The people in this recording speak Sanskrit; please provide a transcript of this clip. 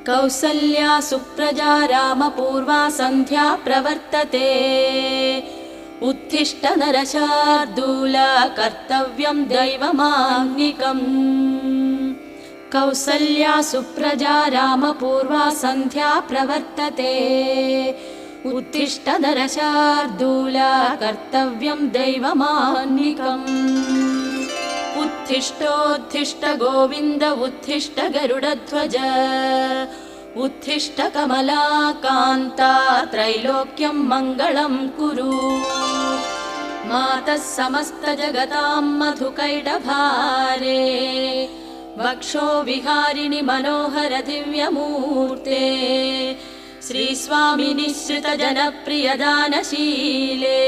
कौसल्या सुप्रजा रामपूर्वा सन्ध्या प्रवर्तते उत्तिष्ठ नरशार्दूल कर्तव्यं दैवमान्निकम् कौसल्या सुप्रजा रामपूर्वा सन्ध्या प्रवर्तते उत्तिष्ठ नरशार्दूल कर्तव्यं दैवमान्निकम् उत्तिष्ठोत्तिष्ठ गोविन्द उत्तिष्ठ गरुडध्वज उत्तिष्ठ कमलाकान्ता त्रैलोक्यं मङ्गलं कुरु मातः समस्तजगतां मधुकैटभारे वक्षो विहारिणि मनोहर दिव्यमूर्ते श्रीस्वामिनि श्रितजनप्रियदानशीले